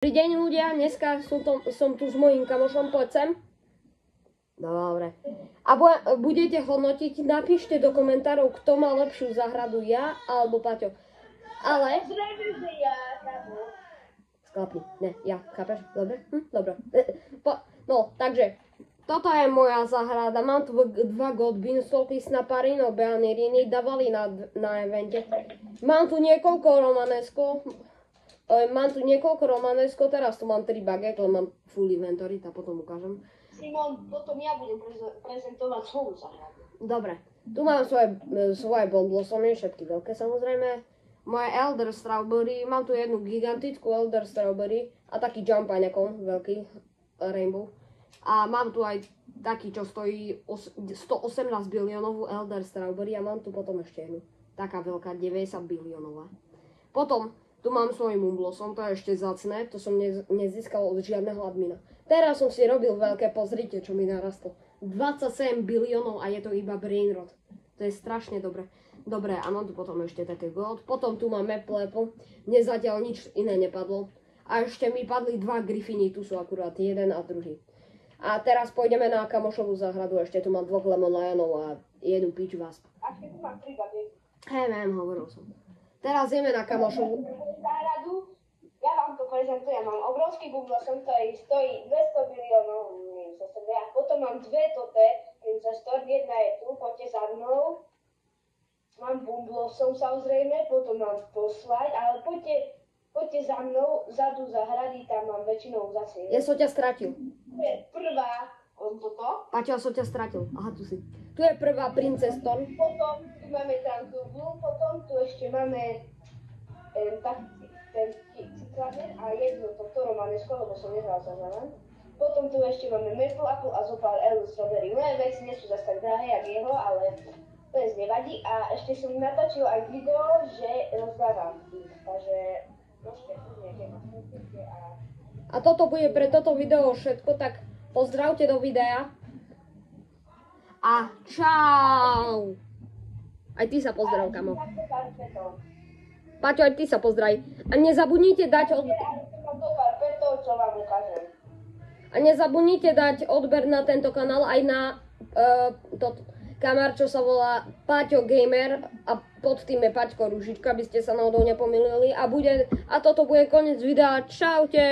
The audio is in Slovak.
Dobrý deň ľudia, dneska som tu s mojím kamošom, poď sem. Dobre. A budete hodnotiť, napíšte do komentárov, kto má lepšiu záhradu, ja alebo Paťo. Ale... Sklapni, ne, ja, chápeš? Dobre? Dobre. No, takže, toto je moja záhrada, mám tu dva godbiny, stolky snaparino, beaniriny, dávali na evente. Mám tu niekoľko romanesko, teraz tu mám 3 baget, len mám full inventory, tak potom ukážem. Simon, potom ja budem prezentovať svoju záhradu. Dobre, tu mám svoje bonblossomy, všetky veľké samozrejme. Moje Elder Strawberry, mám tu jednu gigantickú Elder Strawberry a taký jump pineapple, veľký rainbow. A mám tu aj taký, čo stojí 118 biliónovú Elder Strawberry a mám tu potom ešte jednu, taká veľká, 90 biliónová. Potom tu mám svoj Moonblossom, to je ešte vzácne, to som nezískal od žiadneho admina. Teraz som si robil veľké, pozrite, čo mi narastlo. 27 biliónov a je to iba brainrot. To je strašne dobre. Dobre, a mám tu potom ešte také gold. Potom tu mám Maple Apple, mne zatiaľ nič iné nepadlo. A ešte mi padli 2 Griffiny, tu sú akurát jeden a druhý. A teraz pôjdeme na kamošovú záhradu, ešte tu mám 2 Lemon Lionov a jednu Peach Wasp. A ešte tu mám 3 bagety. Hovoril som. Teraz ideme na kamošovú záhradu. Ja vám to prezentujem. Mám obrovský Moonblossom, ktorý stojí 200 biliónov. A potom mám dve tote, Princess Storm. Jedna je tu, poďte za mnou. Mám Moonblossom samozrejme, potom mám Postlight, ale poďte za mnou, vzadu záhrady, tam mám väčšinou zase. Ja som ťa stratil. To je prvá, toto. Paťo, som ťa stratil. Aha, tu si. Tu je prvá Princess Storm. Potom tu máme Tranquil Bloom, potom tu ešte máme ten cykladen a jedno toto romanesko, lebo som nehral sa za. Potom tu ešte máme Maple Apple a zopár Elder Strawberry. Moje veci nie sú zase tak drahé, jak jeho, ale to je nevadí. A ešte som natočil aj video, že rozdávam ich, takže môžete tu nejaké masovky a toto bude pre toto video všetko, tak pozdravte do videa. A čau! Aj ty sa pozdrav, kamo. Paťo, aj ty sa pozdraj. A nezabudnite dať odber na tento kanál aj na kanál, čo sa volá Paťo Gamer a pod tým je Paťko Ružička, aby ste sa náhodou nepomýlili. A toto bude koniec videa. Čaute!